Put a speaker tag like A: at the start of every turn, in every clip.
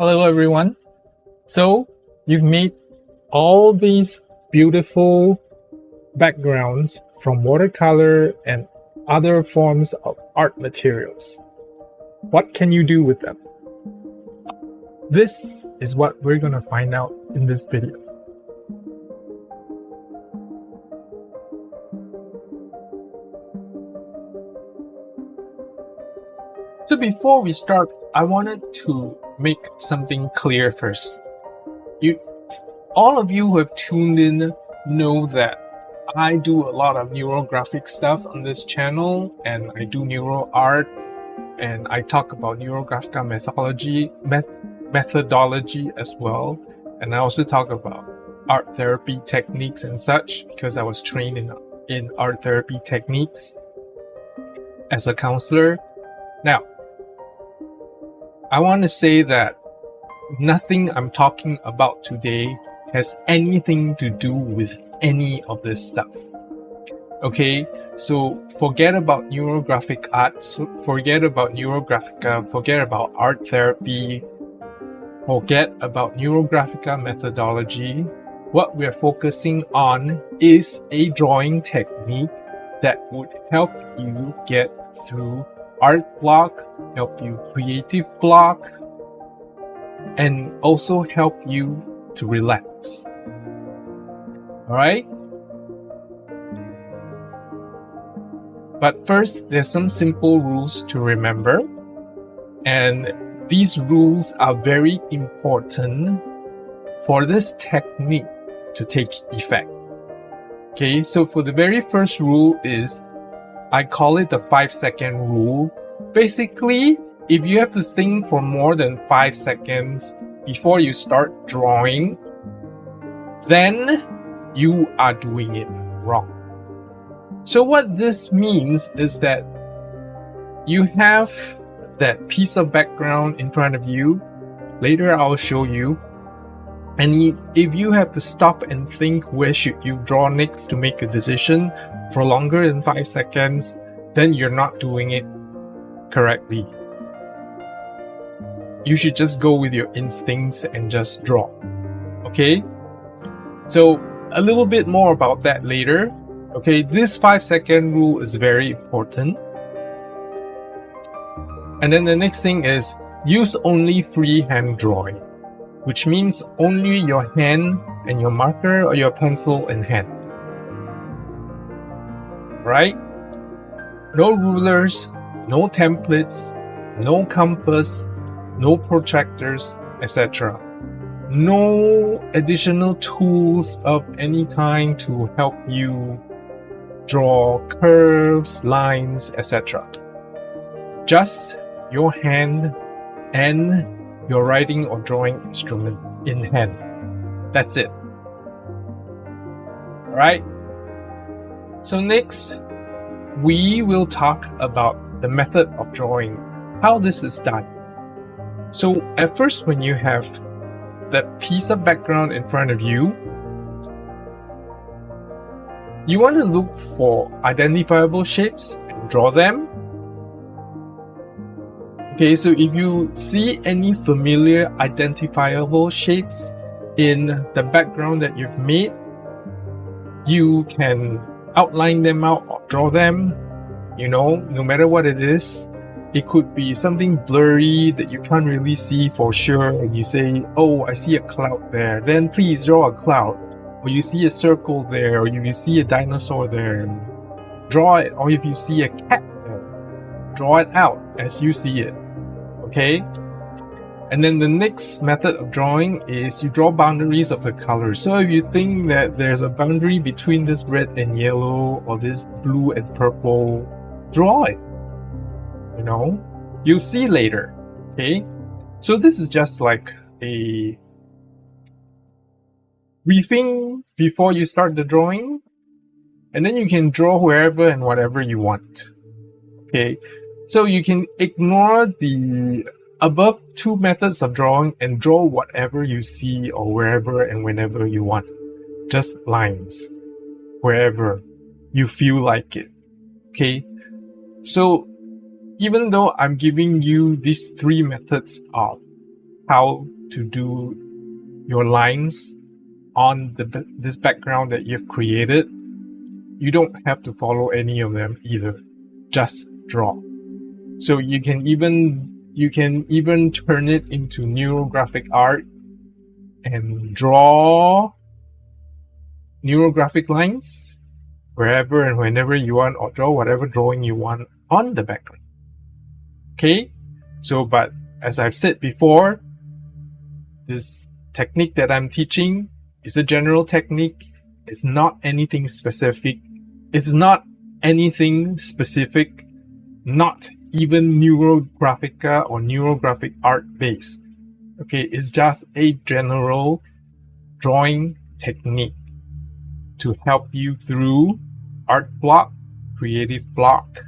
A: Hello everyone. So you've made all these beautiful backgrounds from watercolor and other forms of art materials. What can you do with them? This is what we're going to find out in this video. So before we start, I wanted to make something clear first. All of you who have tuned in know that I do a lot of neurographic stuff on this channel, and I do neuro art, and I talk about neurographic methodology as well, and I also talk about art therapy techniques and such because I was trained in art therapy techniques as a counselor. Now, I want to say that nothing I'm talking about today has anything to do with any of this stuff. Okay, so forget about neurographic art, forget about neurographica, forget about art therapy, forget about neurographica methodology. What we're focusing on is a drawing technique that would help you get through art block, help you creative block, and also help you to relax. Alright? But first, there's some simple rules to remember, and these rules are very important for this technique to take effect. Okay, so for the very first rule is, I call it the 5-second rule. Basically, if you have to think for more than 5 seconds before you start drawing, then you are doing it wrong. So what this means is that you have that piece of background in front of you. Later I'll show you. And if you have to stop and think where should you draw next to make a decision for longer than 5 seconds, then you're not doing it correctly. You should just go with your instincts and just draw. Okay? So a little bit more about that later. Okay, this 5-second rule is very important. And then the next thing is use only freehand drawing, which means only your hand and your marker or your pencil in hand. Right? No rulers, no templates, no compass, no protractors, etc. No additional tools of any kind to help you draw curves, lines, etc. Just your hand and your writing or drawing instrument in hand. That's it. Alright? So next, we will talk about the method of drawing, how this is done. So at first, when you have that piece of background in front of you, you want to look for identifiable shapes and draw them. Okay, so if you see any familiar identifiable shapes in the background that you've made, you can outline them out or draw them, no matter what it is. It could be something blurry that you can't really see for sure, and you say, oh, I see a cloud there, then please draw a cloud. Or you see a circle there, or if you see a dinosaur there, draw it. Or if you see a cat there, draw it out as you see it. Okay? And then the next method of drawing is you draw boundaries of the colors. So if you think that there's a boundary between this red and yellow or this blue and purple, draw it. You'll see later. Okay? So this is just like a briefing before you start the drawing. And then you can draw wherever and whatever you want. Okay? So you can ignore the above two methods of drawing and draw whatever you see or wherever and whenever you want. Just lines. Wherever you feel like it. Okay? So even though I'm giving you these three methods of how to do your lines on this background that you've created, you don't have to follow any of them either. Just draw. So you can even turn it into neurographic art and draw neurographic lines wherever and whenever you want, or draw whatever drawing you want on the background. Okay, so but as I've said before, this technique that I'm teaching is a general technique. It's not anything specific. It's not anything specific, not even neurographica or neurographic art based. Okay, it's just a general drawing technique to help you through art block, creative block,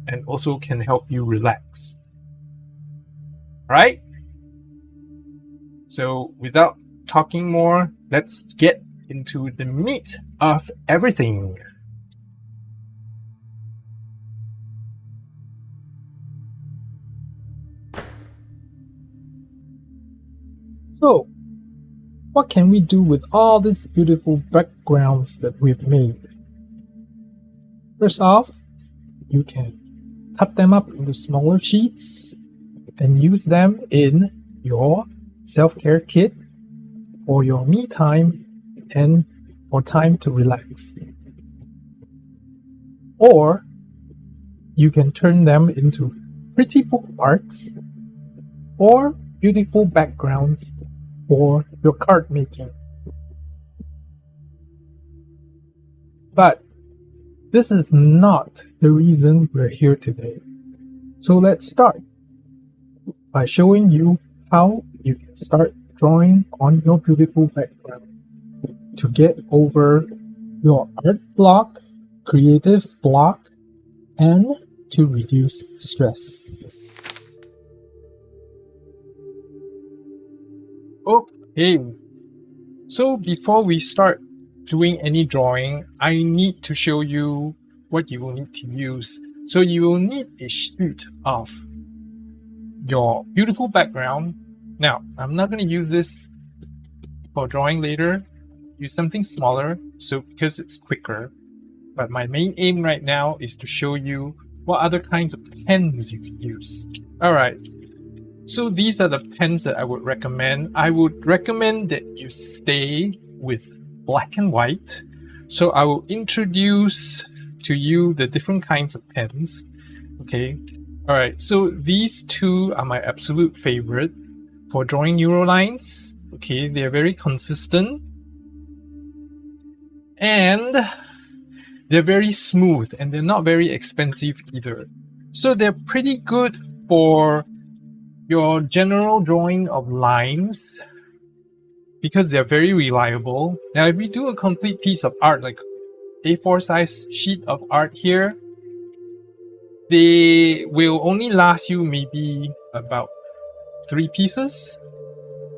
A: and also can help you relax. Alright? So without talking more, let's get into the meat of everything. So, what can we do with all these beautiful backgrounds that we've made? First off, you can cut them up into smaller sheets and use them in your self-care kit for your me time and for time to relax. Or you can turn them into pretty bookmarks or beautiful backgrounds for your card making. But this is not the reason we're here today. So let's start by showing you how you can start drawing on your beautiful background to get over your art block, creative block, and to reduce stress. Okay, so before we start doing any drawing, I need to show you what you will need to use. So you will need a sheet of your beautiful background. Now, I'm not going to use this for drawing later. Use something smaller, so because it's quicker. But my main aim right now is to show you what other kinds of pens you can use. Alright, so these are the pens that I would recommend. I would recommend that you stay with black and white. So I will introduce to you the different kinds of pens. Okay, alright, so these two are my absolute favorite for drawing neurolines. Okay, they're very consistent and they're very smooth, and they're not very expensive either. So they're pretty good for your general drawing of lines because they're very reliable. Now, if you do a complete piece of art, like A4 size sheet of art here, they will only last you maybe about 3 pieces,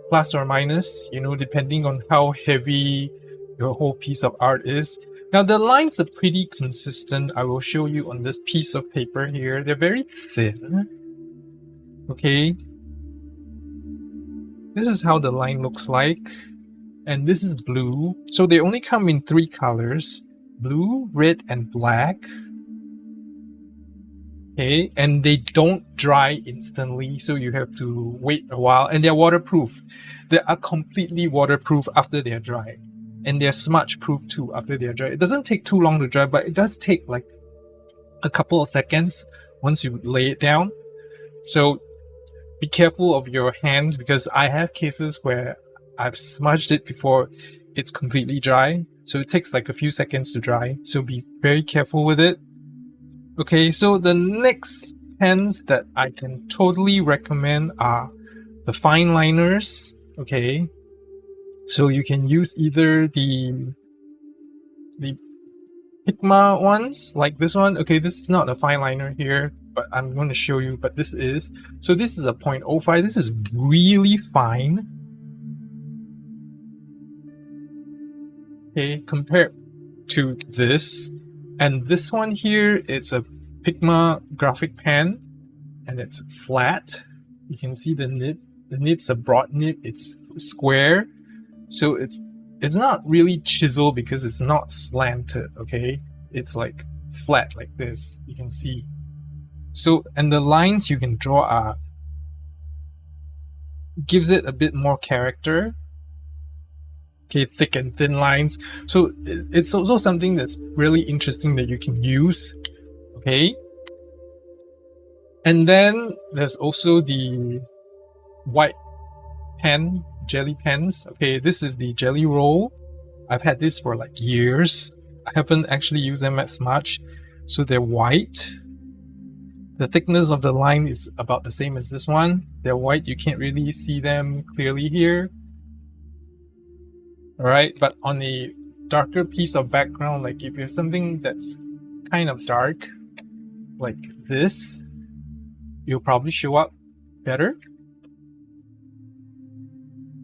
A: plus or minus, you know, depending on how heavy your whole piece of art is. Now, the lines are pretty consistent. I will show you on this piece of paper here. They're very thin. Okay. This is how the line looks like. And this is blue. So they only come in 3 colors. Blue, red, and black. Okay, and they don't dry instantly, so you have to wait a while. And they're waterproof. They are completely waterproof after they're dry. And they're smudge proof too after they're dry. It doesn't take too long to dry, but it does take like a couple of seconds once you lay it down. So be careful of your hands, because I have cases where I've smudged it before it's completely dry. So it takes like a few seconds to dry. So be very careful with it. Okay, so the next pens that I can totally recommend are the fine liners. Okay, so you can use either the Pigma ones, like this one. Okay, this is not a fine liner here, but I'm going to show you. But this is, so this is a 0.05. This is really fine. Okay, compared to this. And this one here, it's a Pigma graphic pen, and it's flat. You can see the nib The nib's a broad nib, it's square, so it's not really chiseled because it's not slanted, okay? It's like flat like this, you can see. So, and the lines you can draw are gives it a bit more character. Okay, thick and thin lines. So it's also something that's really interesting that you can use. Okay. And then there's also the white pen, jelly pens. Okay, this is the jelly roll. I've had this for like years. I haven't actually used them as much. So they're white. The thickness of the line is about the same as this one. They're white, you can't really see them clearly here. Alright, but on a darker piece of background, like if you have something that's kind of dark, like this, you'll probably show up better.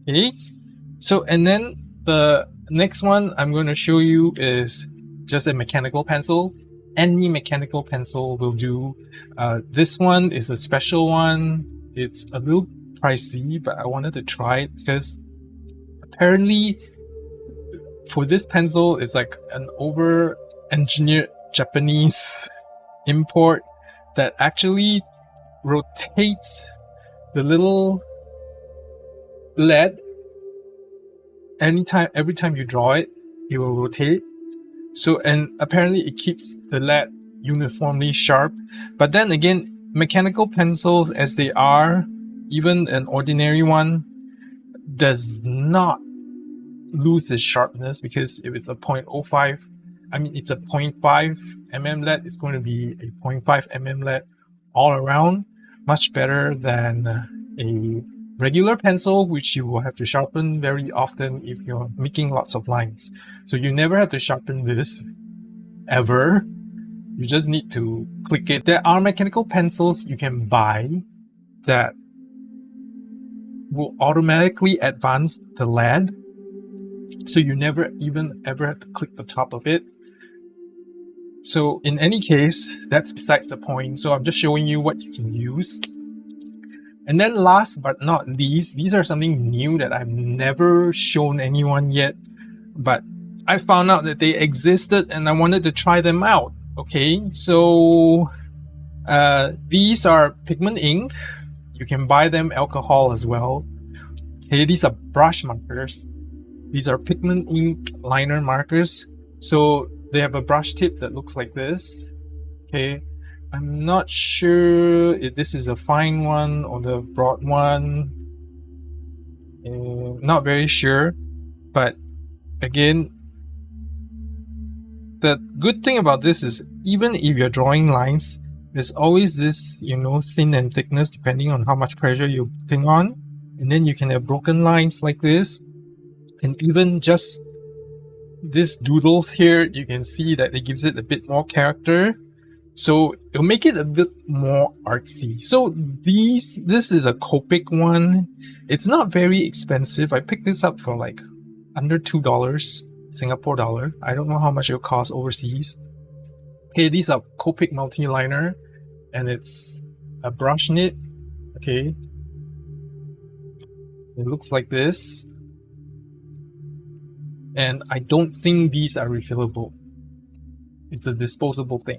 A: Okay, so and then the next one I'm going to show you is just a mechanical pencil. Any mechanical pencil will do. This one is a special one. It's a little pricey, but I wanted to try it because apparently for this pencil it's like an over-engineered Japanese import that actually rotates the little lead. Every time you draw it, it will rotate. So, and apparently it keeps the lead uniformly sharp. But then again, mechanical pencils as they are, even an ordinary one, does not lose its sharpness, because if it's a 0.05, I mean it's a 0.5 mm lead, it's going to be a 0.5 mm lead all around. Much better than a regular pencil, which you will have to sharpen very often if you're making lots of lines. So you never have to sharpen this ever. You just need to click it. There are mechanical pencils you can buy that will automatically advance the lead, so you never even ever have to click the top of it. So in any case, that's besides the point. So I'm just showing you what you can use. And then last but not least, these are something new that I've never shown anyone yet, but I found out that they existed and I wanted to try them out. Okay, so these are pigment ink. You can buy them alcohol as well. Okay, these are brush markers. These are pigment ink liner markers. So they have a brush tip that looks like this. Okay, I'm not sure if this is a fine one or the broad one. Not very sure, but again, the good thing about this is even if you're drawing lines, there's always this, you know, thin and thickness depending on how much pressure you're putting on. And then you can have broken lines like this. And even just these doodles here, you can see that it gives it a bit more character. So it'll make it a bit more artsy. So this is a Copic one. It's not very expensive. I picked this up for like under $2 Singapore dollar. I don't know how much it'll cost overseas. Okay, these are Copic multi-liner, and it's a brush knit. Okay, it looks like this, and I don't think these are refillable. It's a disposable thing.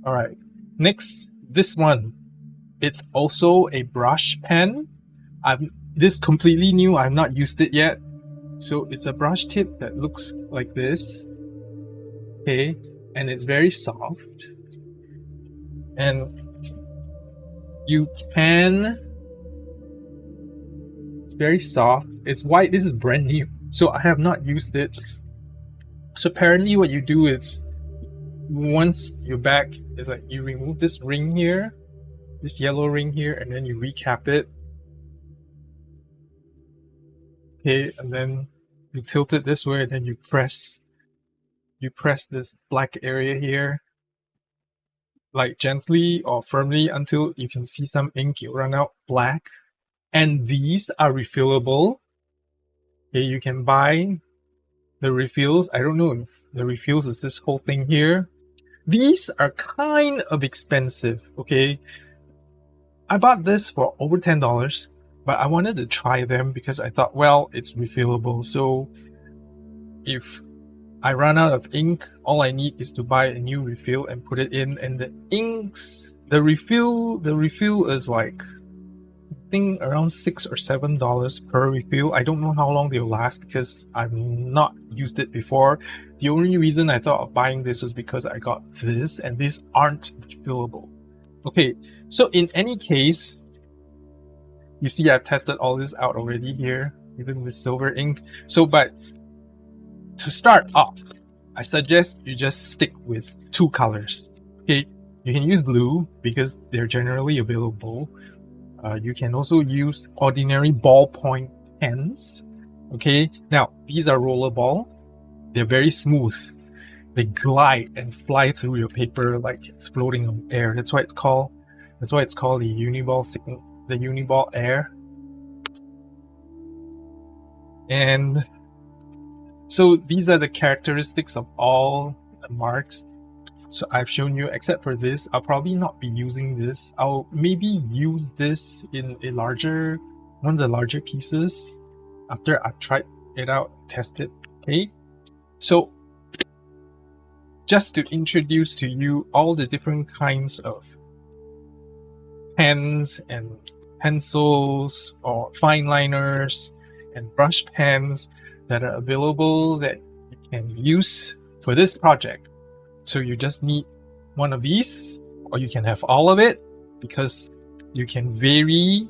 A: Alright, next, this one. It's also a brush pen. This completely new, I've not used it yet. So it's a brush tip that looks like this. Okay, and it's very soft. And you can... It's very soft. It's white. This is brand new. So I have not used it. So apparently what you do is, once you're back, it's like you remove this ring here, this yellow ring here, and then you recap it. Okay, and then you tilt it this way, and then you press this black area here, like gently or firmly until you can see some ink, you run out black. And these are refillable. Okay, you can buy the refills. I don't know if the refills is this whole thing here. These are kind of expensive, okay? I bought this for over $10. but I wanted to try them because I thought, well, it's refillable. So if I run out of ink, all I need is to buy a new refill and put it in, and the refill is like, I think around $6 or $7 per refill. I don't know how long they'll last because I've not used it before. The only reason I thought of buying this was because I got this, and these aren't refillable. Okay, so in any case, you see I've tested all this out already here, even with silver ink. So, but to start off, I suggest you just stick with two colors. Okay, you can use blue because they're generally available. You can also use ordinary ballpoint pens. Okay, now these are rollerball. They're very smooth. They glide and fly through your paper like it's floating on air. That's why it's called. That's why it's called the Uniball Air. And so these are the characteristics of all the marks. So I've shown you, except for this, I'll probably not be using this. I'll maybe use this in one of the larger pieces after I've tried it out, tested. Okay, so just to introduce to you all the different kinds of pens and pencils or fine liners and brush pens that are available that you can use for this project. So you just need one of these, or you can have all of it, because you can vary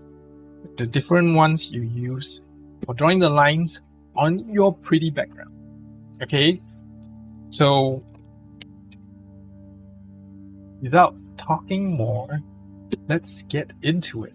A: the different ones you use for drawing the lines on your pretty background. Okay, so without talking more, let's get into it.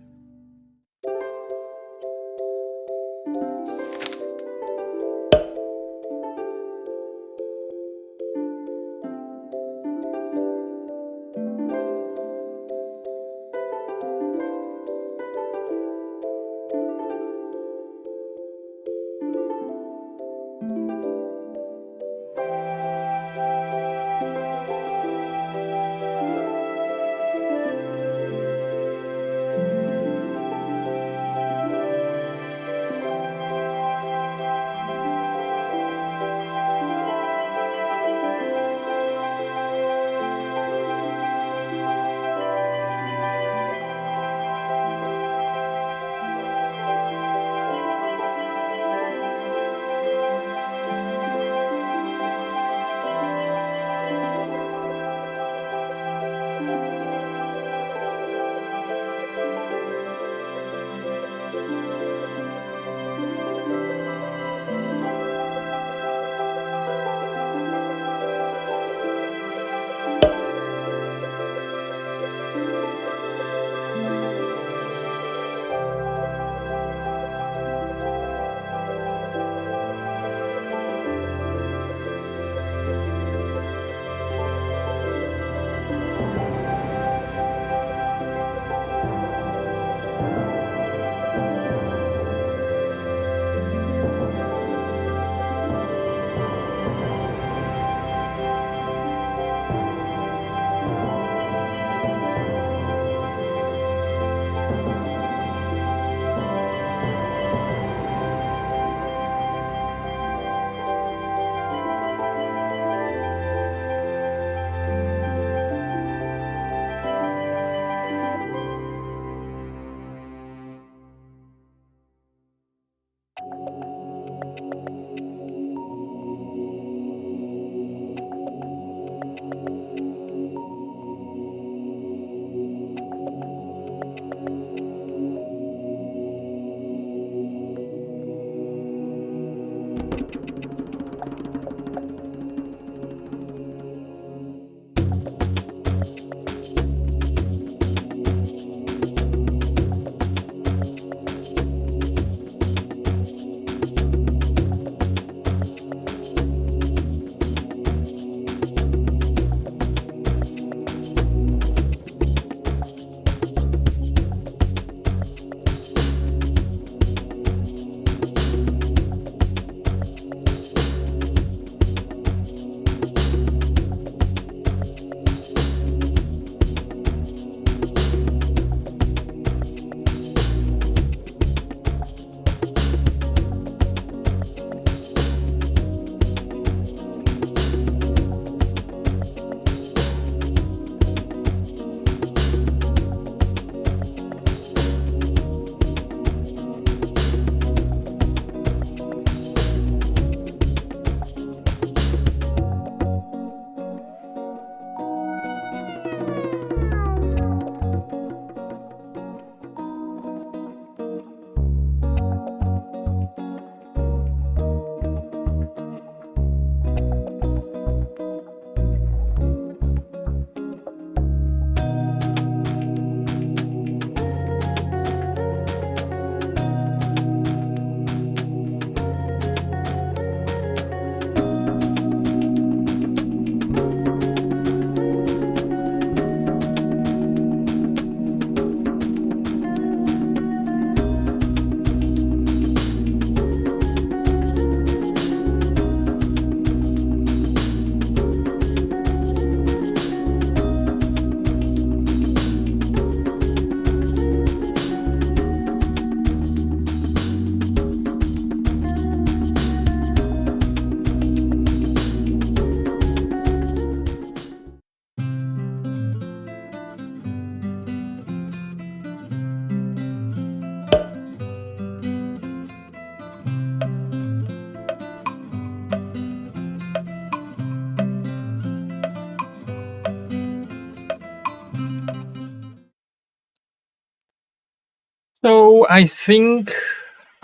A: So I think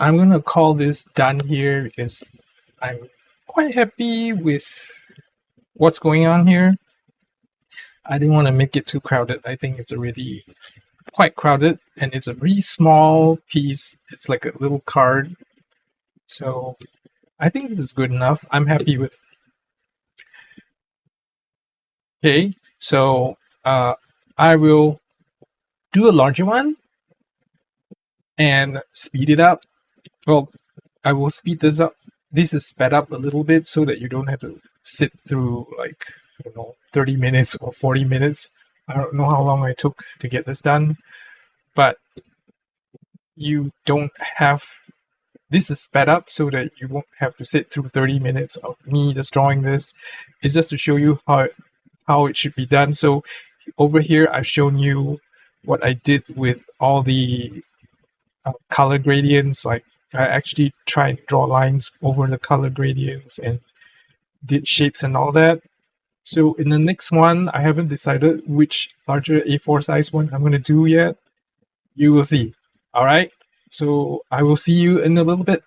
A: I'm gonna call this done here because I'm quite happy with what's going on here. I didn't want to make it too crowded. I think it's already quite crowded and it's a really small piece. It's like a little card. So I think this is good enough. I'm happy with it. Okay, so I will do a larger one and speed it up. Well, I will speed this up. This is sped up a little bit so that you don't have to sit through like 30 minutes or 40 minutes. I don't know how long I took to get this done, but you don't have this is sped up so that you won't have to sit through 30 minutes of me just drawing this. It's just to show you how it should be done. So over here I've shown you what I did with all the color gradients. Like I actually tried to draw lines over the color gradients and did shapes and all that. So in the next one, I haven't decided which larger A4 size one I'm going to do yet. You will see. All right. So I will see you in a little bit.